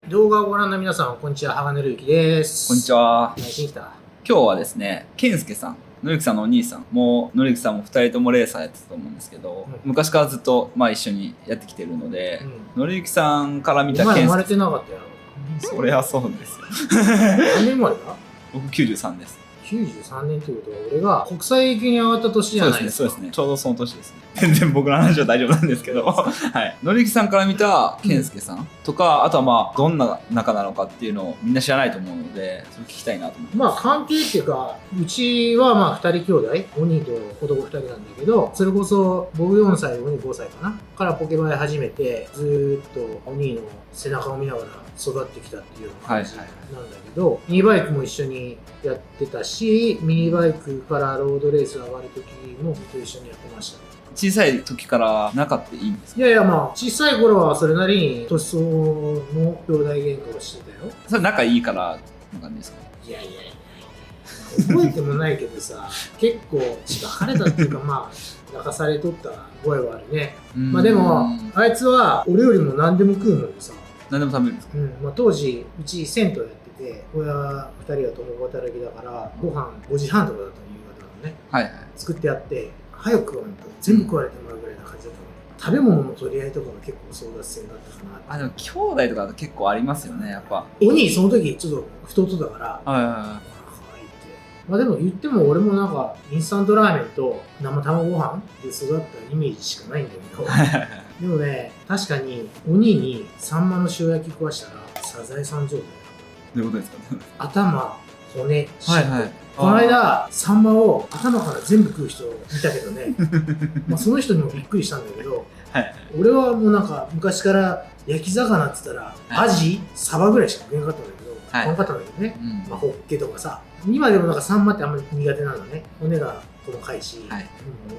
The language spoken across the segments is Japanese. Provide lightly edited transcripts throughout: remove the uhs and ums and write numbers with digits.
動画をご覧の皆さん、こんにちは。鋼之です。こんにちは。何しに来た？今日はですね、健介さん、のりきさんのお兄さん、もうのりきさんも2人ともレーサーやってたと思うんですけど、昔からずっと一緒にやってきてるので、のりきさんから見たお前健介生まれてなかったよ。それはそうですよ。何年生まれた？僕93です。93年ということは、俺が国際級に上がった年じゃないですか。そうですね。ちょうどその年ですね。全然僕の話は大丈夫なんですけど、はい。のりきさんから見た健介さんとか、あとはどんな仲なのかっていうのをみんな知らないと思うので、それ聞きたいなと思って。関係っていうか、うちは2人兄弟、お兄と男2人なんだけど、それこそ僕4歳、お兄5歳かなからポケバイ始めて、ずーっとお兄の背中を見ながら育ってきたっていうような感じなんだけど、ミニバイクも一緒にやってたし、ミニバイクからロードレース上がるときも僕と一緒にやってました。小さい時から仲っていいんですか？いやいや、小さい頃はそれなりに年相応の兄弟喧嘩をしてたよ。それ仲いいからの感じですか？いやいやいや、覚えてもないけどさ、結構血が晴れたっていうか、泣かされとった覚えはあるね。でも、あいつは俺よりも何でも食うもんでさ。何でも食べるんですか？当時、うち銭湯やってて、親2人は共働きだから、ご飯5時半とかだったの、夕方のね。はいはい。作ってやって、早く食わんと全部食われてもらうぐらいな感じだったの。食べ物の取り合いとかが結構争奪戦だったかな。でも兄弟とか結構ありますよね、やっぱ。お兄、その時ちょっと弟だから、でも言っても俺もインスタントラーメンと生卵ご飯で育ったイメージしかないんだけどでもね、確かにお兄にサンマの塩焼き食わしたらサザエさん状態だ。どういうことですか？頭、骨、はいはい。この間サンマを頭から全部食う人見たけどねその人にもびっくりしたんだけど、俺はもう昔から焼き魚って言ったらアジ、サバぐらいしか食えなかったんだけど、ね、ホッケとかさ、今でもサンマってあんまり苦手なのね。骨が細かいし、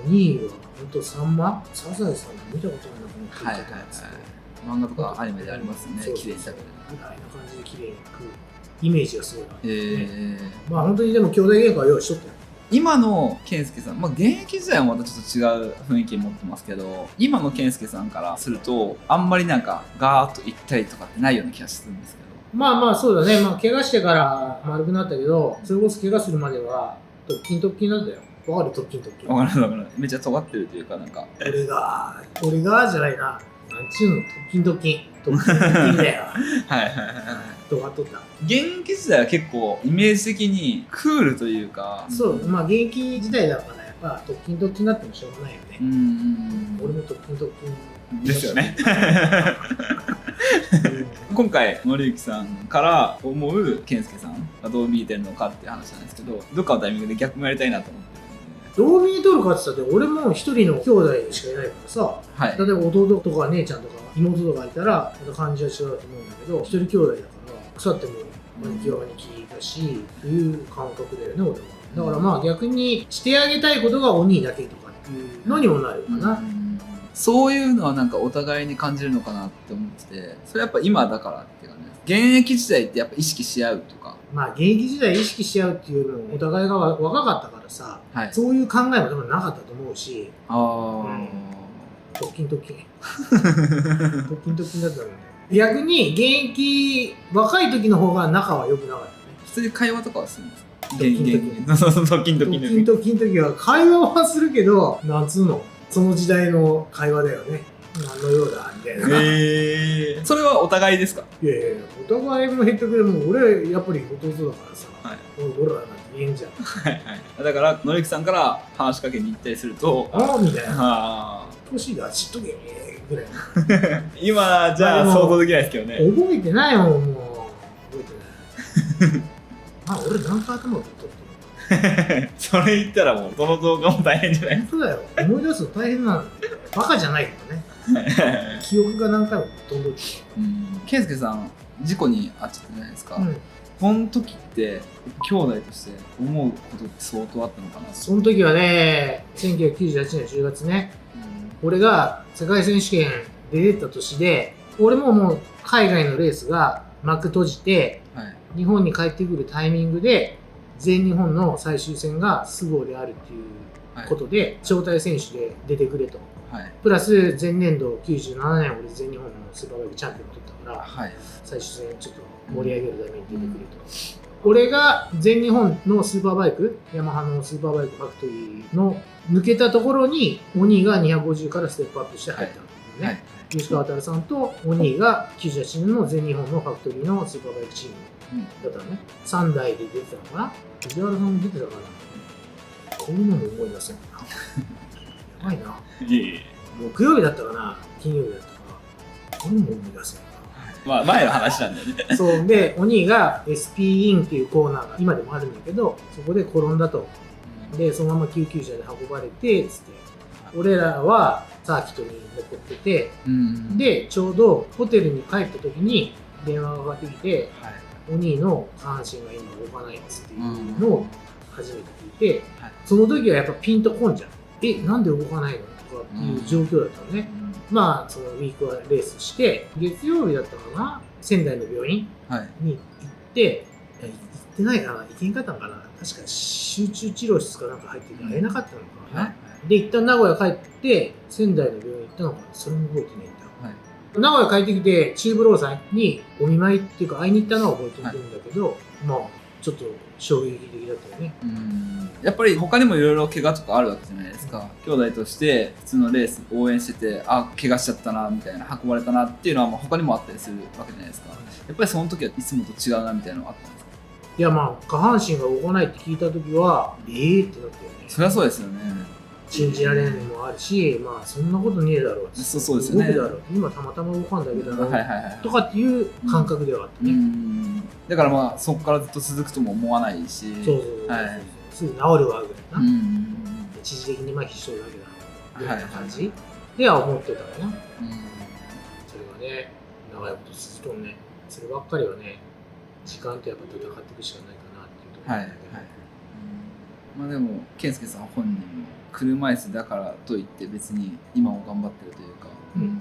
お兄は本当サンマ、サザエさん見たことないなと思って言ってたやつ。漫画とかアニメでありますね、綺麗に食べる。ああいう感じで綺麗に食うイメージがすごいある。本当にでも兄弟喧嘩は用意しとったよ。今の健介さん、現役時代はまたちょっと違う雰囲気持ってますけど、今の健介さんからするとあんまりガーッと行ったりとかってないような気がするんですけど。そうだね。怪我してから丸くなったけど、それこそ怪我するまでは特勤なんだよ。わかる？特勤。わかる。めっちゃ尖ってるというか俺がじゃないな。なんちゅうの、特勤だよ。尖っとった。現役時代は結構イメージ的にクールというか。そう、現役時代だからやっぱ特勤になってもしょうがないよね。俺も特勤ですよね。今回のりゆきさんから思う健介さんがどう見えてるのかっていう話なんですけど、どっかのタイミングで逆もやりたいなと思ってるんで。どう見えとるかって言ったって俺も一人の兄弟しかいないからさ、例えば弟とか姉ちゃんとか妹とかいたらまた感じは違うと思うんだけど、一人兄弟だから腐っても兄貴は兄貴だしという感覚だよね、俺は。だから逆にしてあげたいことがお兄だけとかっていうのにもなるかな。そういうのはお互いに感じるのかなって思ってて、それやっぱ今だからっていうかね、現役時代ってやっぱ意識し合うとか。現役時代意識し合うっていうのもお互いが若かったからさ、そういう考えも多分なかったと思うし、特勤だったのね。逆に現役若い時の方が仲は良くなかったね。普通に会話とかはするんですか？特勤の時は会話はするけど、なんつうの、その時代の会話だよね。何の用だみたいな。それはお互いですか？いやお互いも減ってくれも、俺やっぱり弟だからさ、俺らなんて言えんじゃん。だからのりきさんから話しかけに行ったりすると、みたいな。欲しいな、知っとけぐらい。今じゃあ想像できないですけどね。覚えてないもん、もう。覚えてない。俺何回頭を取ってるそれ言ったらもうその動画も大変じゃないですか。本当だよ。思い出すの大変なの。バカじゃないからね。記憶が何回も飛んでる。健介さん事故に遭っちゃったじゃないですか。その時って兄弟として思うことって相当あったのかな？その時はね、1998年10月ね、俺が世界選手権で出た年で、俺もう海外のレースが幕閉じて、日本に帰ってくるタイミングで全日本の最終戦が菅生であるっていうことで、招待選手で出てくれとはい、プラス前年度97年俺全日本のスーパーバイクチャンピオン取ったから、はい、最終戦ちょっと盛り上げるために出てくると、俺が全日本のスーパーバイクヤマハのスーパーバイクファクトリーの抜けたところにお兄が250からステップアップして入ったんだよね、吉川渉さんとお兄が98年の全日本のファクトリーのスーパーバイクチームだったのね、3台で出てたのかな、藤原さんも出てたかな、こういうのも思い出せんなやばいな、木曜日だったかな金曜日だったかな、これも思い出せんな、まあ前の話なんだよねそうでお兄が SP インっていうコーナーが今でもあるんだけど、そこで転んだと、でそのまま救急車で運ばれてつって、俺らはサーキットに残ってて、でちょうどホテルに帰った時に電話がかかってきて、お兄の下半身が今動かないっつっていうのを初めて聞いて、その時はやっぱピンとこんじゃん、なんで動かないのとかっていう状況だったのね、まあそのウィークはレースして月曜日だったかな、仙台の病院に行って、行ってないかな、行けんかったのかな、確か集中治療室かなんか入ってて会えなかったのかな、で一旦名古屋帰って仙台の病院行ったのかな、それも覚えてないんだ、名古屋帰ってきて中部労災にお見舞いっていうか会いに行ったのは覚えてるんだけど、まあちょっと衝撃的だったよね。やっぱり他にもいろいろ怪我とかあるわけじゃないですか、兄弟として普通のレース応援してて、あ怪我しちゃったなみたいな、運ばれたなっていうのはまあ他にもあったりするわけじゃないですか、やっぱりその時はいつもと違うなみたいなのがあったんですか？いやまあ下半身が動かないって聞いた時はってなったよね。そりゃそうですよね、信じられないのもあるし、まあそんなことねえだろう、そうですよね、動くだろう、今たまたま動かんだけだろう、とかっていう感覚ではあったね、だからまあそこからずっと続くとも思わないし、すぐ治るわぐらいな、一時的に麻痺しとるだけだみたいな感じでは思ってたかな、それがね長いこと続くとね、そればっかりはね時間とやっぱ戦っていくしかないかなっていうところだけど、まあでも健介さん本人も車椅子だからといって別に今も頑張ってるというか、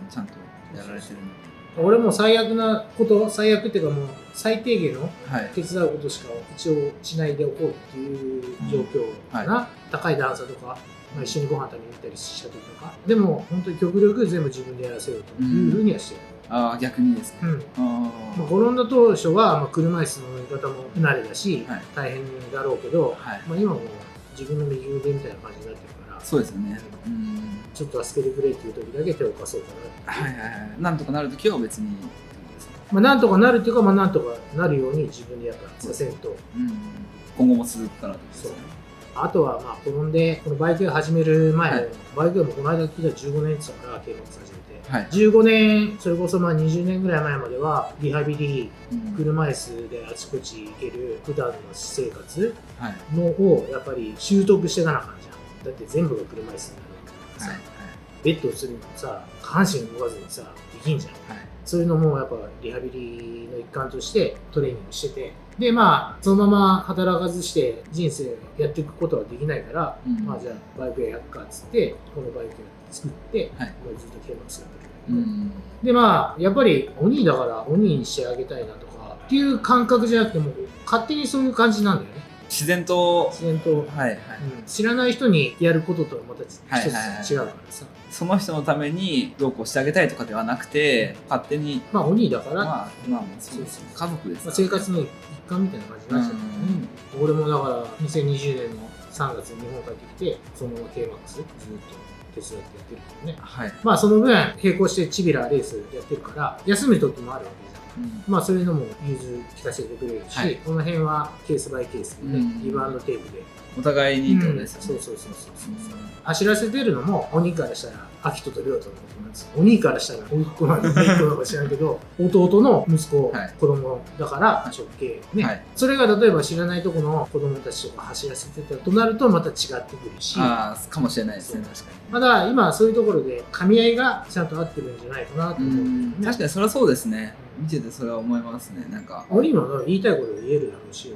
ちゃんとやられてるので、俺も最悪なこと、最悪っていうかもう最低限の手伝うことしか一応しないでおこうっていう状況かな、高い段差とか、まあ、一緒にご飯食べに行ったりした時とかでも本当に極力全部自分でやらせようというふうにはしてる、逆にですね、まあ、転んだ当初は、まあ、車椅子の乗り方も不慣れだし、大変だろうけど、まあ、今も自分の右腕みたいな感じになってるから、そうですよね、ちょっと助けてくれっていう時だけ手を貸そうかなって、なんとかなる時は別に、まあ、なんとかなるっていうか、まあ、なんとかなるように自分でやっぱさせんと、今後も続くかなと。そうあとはまあ転んでこのバイクを始める前、バイクもこの間聞いたら15年って言ったから啓発始めて、15年それこそまあ20年ぐらい前まではリハビリ、車椅子であちこち行ける普段の生活のをやっぱり習得していかなあかんじゃん。だって全部が車椅子になるからさ、ベッドをするのもさ下半身動かずにさできんじゃん、そういうのもやっぱリハビリの一環としてトレーニングしてて、でまあそのまま働かずして人生やっていくことはできないから、まあじゃあバイク屋やっかっつってこのバイク屋作って、もうずっと啓発やってるけど、でまあやっぱりお兄だからお兄にしてあげたいなとかっていう感覚じゃなくても勝手にそういう感じなんだよね。自然と、知らない人にやることとはまた一つ違うからさ、その人のためにどうこうしてあげたいとかではなくて、勝手にまあお兄だからまあそうですね、家族ですから、生活の一環みたいな感じになっちゃったからね、俺もだから2020年の3月に日本帰ってきてそのまま K-MAX ずっと手伝ってやってるからね、まあその分並行してチビラレースやってるから休む時もあるわけじゃん、まあそういうのも融通聞かせてくれるし、この辺はケースバイケースでね、リバウンドテープでお互いにってことですよね。そう走らせてるのもお兄からしたら秋人と亮太のことなんですよ。お兄からしたら甥っ子なんで甥っ子なのか知らんけど弟の息子、子供だから直系ね、それが例えば知らないとこの子供たちとか走らせてたとなるとまた違ってくるし、かもしれないですね。確かにまだ今そういうところで噛み合いがちゃんと合ってるんじゃないかなと思う、確かにそれはそうですね。見ててそれは思いますね。なんかお兄も言いたいこと言えるだろうし、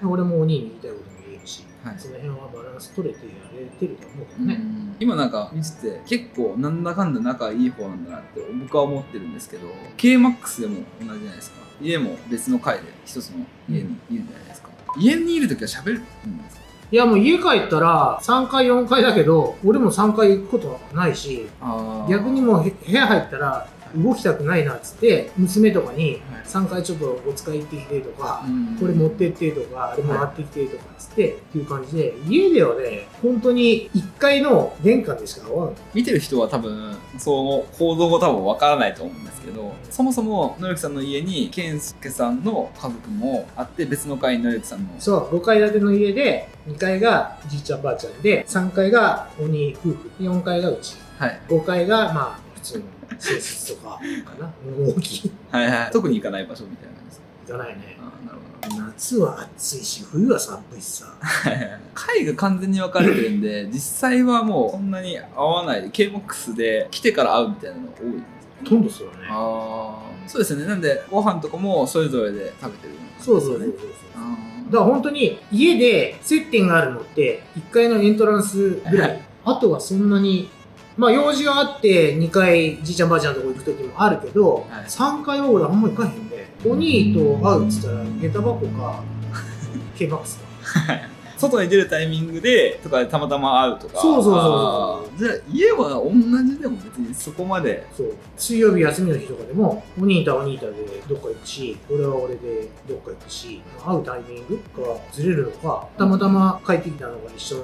俺もお兄に言いたいことも言えるし、その辺はバランス取れてやれてると思うけどね。今なんか見てて結構なんだかんだ仲いい方なんだなって僕は思ってるんですけど、 K-MAX でも同じじゃないですか。家も別の階で一つの家にいるじゃないですか。家にいるときは喋るんですか？いやもう家帰ったら3階4階だけど、俺も3階行くことはないし、逆にもう部屋入ったら動きたくないなっつって、娘とかに3階ちょっとお使い行ってきてとか、これ持ってってとか、あれもらってきてとかっつってっていう感じで、家ではね、本当に1階の玄関でしか会わない。見てる人は多分、その構造が多分わからないと思うんですけど、そもそものりきさんの家に健介さんの家族もあって、別の階にのりきさんの。そう、5階建ての家で、2階がじいちゃんばあちゃんで、3階が鬼夫婦、4階がうち、5階がまあ普通の寝室とかかな、大きい。はいはい。特に行かない場所みたいな感じですか？行かないね。なるほど。夏は暑いし、冬は寒いしさ。階が完全に分かれてるんで、実際はもうそんなに会わないで、KMOX で来てから会うみたいなのが多いんですよ。ほとんどそうだね。そうですよね。なんで、ご飯とかもそれぞれで食べてる、そうそう。だから本当に家で接点があるのって1階のエントランスぐらい。あとはそんなに、まあ用事があって2階じいちゃんばあちゃんのとこ行く時もあるけど、3階は俺あんま行かへんで、お兄と会うっつったら下駄箱かK バックスか。外に出るタイミングでとかでたまたま会うとか。そうじゃあ家は同じでも別にそこまで。そう。水曜日休みの日とかでもお兄とはお兄とでどっか行くし、俺は俺でどっか行くし、会うタイミングがずれるのか、たまたま帰ってきたのが一緒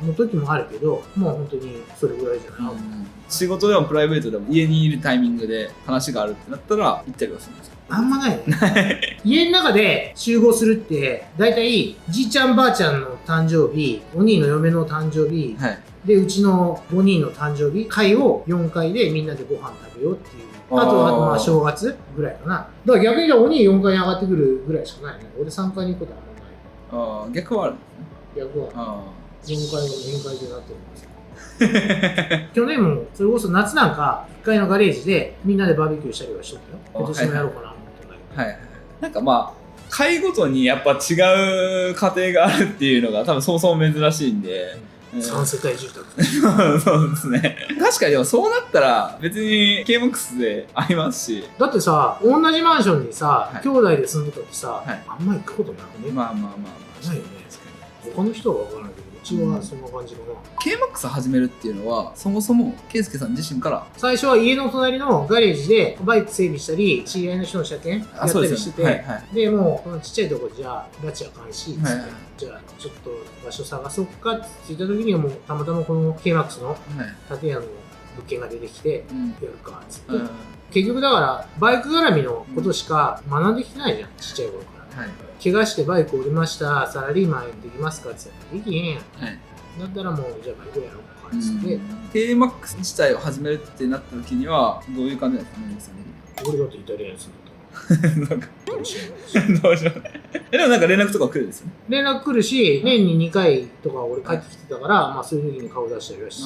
の時もあるけど、もう本当にそれぐらいじゃない。仕事でもプライベートでも家にいるタイミングで話があるってなったら行ったりはするんですか？あんまないね。家の中で集合するって、だいたいじいちゃんばあちゃんの誕生日、お兄の嫁の誕生日、で、うちの5人の誕生日会を4階でみんなでご飯食べようっていう。あとはまあ正月ぐらいかな。だから逆にお兄4階に上がってくるぐらいしかないね。俺3階に行くことはあんまない。逆はあるんですね。逆は。4階の宴会でなってるんですよ。去年もそれこそ夏なんか1階のガレージでみんなでバーベキューしたりはしとったよ。今年もやろうかなと思ってないけど。なんかまあ階ごとにやっぱ違う家庭があるっていうのが多分そもそも珍しいんで。3世帯住宅。そうですね。確かにでもそうなったら別に KMOX で会いますし。だってさ、同じマンションにさ、兄弟で住んでたってさ、あんまり行くことなくね。まあ。ないよね。他の人は分からないけど、うちはそんな感じかな。KMOX 始めるっていうのは、そもそも圭介さん自身から？最初は家の隣のガレージでバイク整備したり、知り合いの人の車検やったりしてて、で、もうこのちっちゃいところじゃラチあかんし、じゃあちょっと場所探そっかって言った時にはもうたまたまこの KMOX の建屋の物件が出てきて、やるかっつって。結局だからバイク絡みのことしか学んできてないじゃん、ちっちゃい頃から。怪我してバイク降りました、サラリーマンできますかって言ったらできへんやん。だったらもうじゃあバイクやろうかっつって。KMOX 自体を始めるってなった時にはどういう感じなんですかね？俺だってイタリアンすると。どうしようもない。でもなんか連絡とか来るんですよね。連絡来るし、年に2回とか俺帰ってきてたから、まあそういう時に顔出したりはし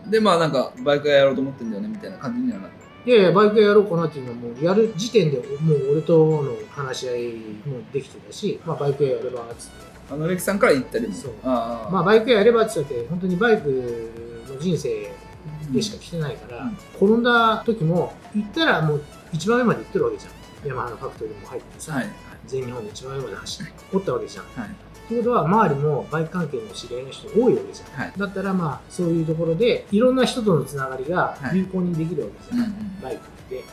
て。で、まあなんかバイクやろうと思ってんだよねみたいな感じにはなって。いやいや、バイクやろうかなっていうのはもうやる時点でもう俺との話し合いもできてたし、まあバイクやればっつって。のれきさんから言ったりも。そう。まあバイクやればっつって本当にバイクの人生でしか来てないから、転んだ時も行ったらもう一番上まで行ってるわけじゃん。ヤマハのファクトリーも入ってさ、全日本で一番上まで走っておったわけじゃん。ということは周りもバイク関係の知り合いの人多いわけじゃん。だったらまあそういうところでいろんな人とのつながりが有効にできるわけじゃん。バイクって。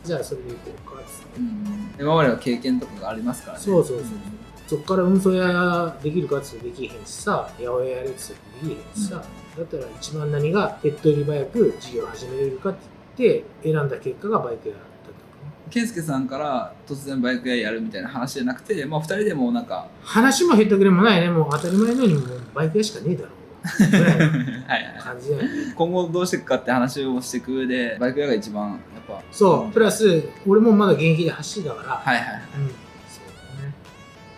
じゃあそれで行こうかっつって。今までの経験とかがありますからね。そう。そっから運送屋できるかっつってできへんしさ、八百屋やれっつってできへんしさ、だったら一番何が手っ取り早く事業を始めれるかって言って選んだ結果がバイク屋だったと。健介さんから突然バイク屋やるみたいな話じゃなくて、まあ2人でもなんか話もへったくれもないね。もう当たり前のようにもうバイク屋しかねえだろうぐらいの感じだよね。今後どうしていくかって話をしていく上でバイク屋が一番やっぱそう、プラス俺もまだ現役で走ってたから、そうだね。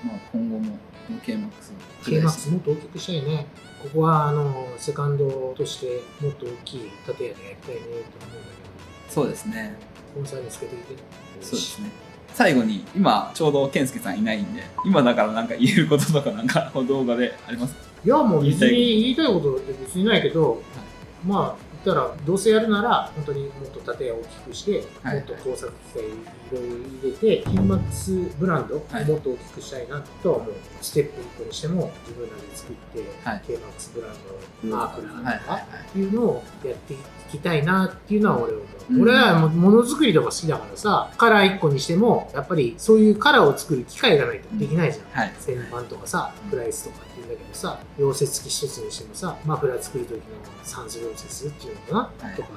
まあ今後もKMOXもっと大きくしたいね。ここはセカンドとしてもっと大きい建屋でやりたいねと思うんだけど。そうですね。コンサートつけてきて。そうですね。最後に今ちょうど健介さんいないんで、今だからなんか言えることとかなんか動画でありますか？いやもう別に言いたいことって別にないけど、まあだからどうせやるなら本当にもっと建屋を大きくして、はいもっと工作機械いろいろ入れてキンマックスブランドをはいもっと大きくしたいなとは思う。ステップ1個にしても自分らで作って、はい K-MAX ブランドマークラーとはいはいかはいっていうのをやっていきたいなっていうのは俺は思う。うん俺はものづくりとか好きだからさ、カラー1個にしてもやっぱりそういうカラーを作る機械がないとできないじゃん。はい旋盤とかさ、プライスとかっていうんだけどさ、溶接機一つにしてもさ、マフラー作る時の酸素溶接っていうのかな、はいとか、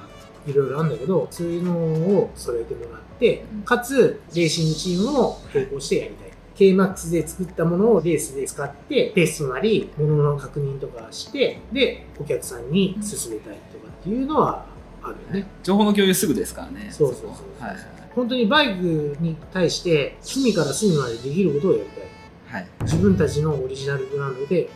いろいろあるんだけど、そういうのを揃えてもらってうん、かつ、レーシングチームも並行してやりたい。K-MAX で作ったものをレースで使って、テストなり、ものの確認とかして、で、お客さんに勧めたいとかっていうのはあるよね。情報の共有すぐですからね。そうそうそうこはいはい本当にバイクに対して、隅から隅までできることをやりたい。はい。自分たちのオリジナルブランドでやり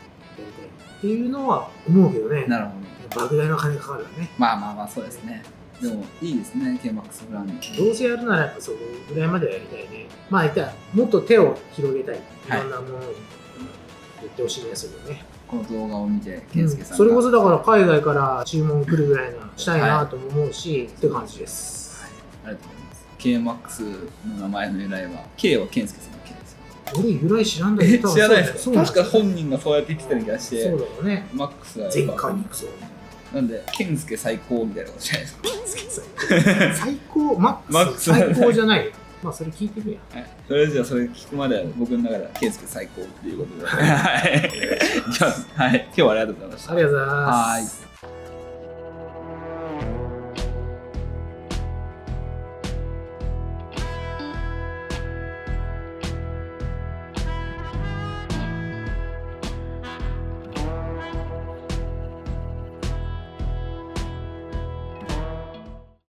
たいっていうのは思うけどね。なるほど。莫大な金かかるよね。まあまあまあ、そうですね。でも、いいですね、K-MAX ブランド。どうせやるならやっぱそこぐらいまではやりたいね。まあ言ったらもっと手を広げたい。いろんなものに言ってほしいね、それをね。この動画を見て、健介さんが、それこそだから海外から注文来るぐらいなしたいなとも思うし、って感じです。ありがとうございます。K-MAX の名前の由来は、K は健介さんの K ですよ。俺由来知らんだけど、知らないですそうだか？確か本人がそうやって言ってたような気がして、そうだよね。 MAX は全開に行くぞ。なんで、健介最高みたいなことじゃないですか。最高、マックス最高じゃないよ。まあそれ聞いてみや。はい、それじゃあそれ聞くまでは僕の中では健介最高っていうことで、はい、じゃあ、はい、今日はありがとうございました。ありがとうございます。はい。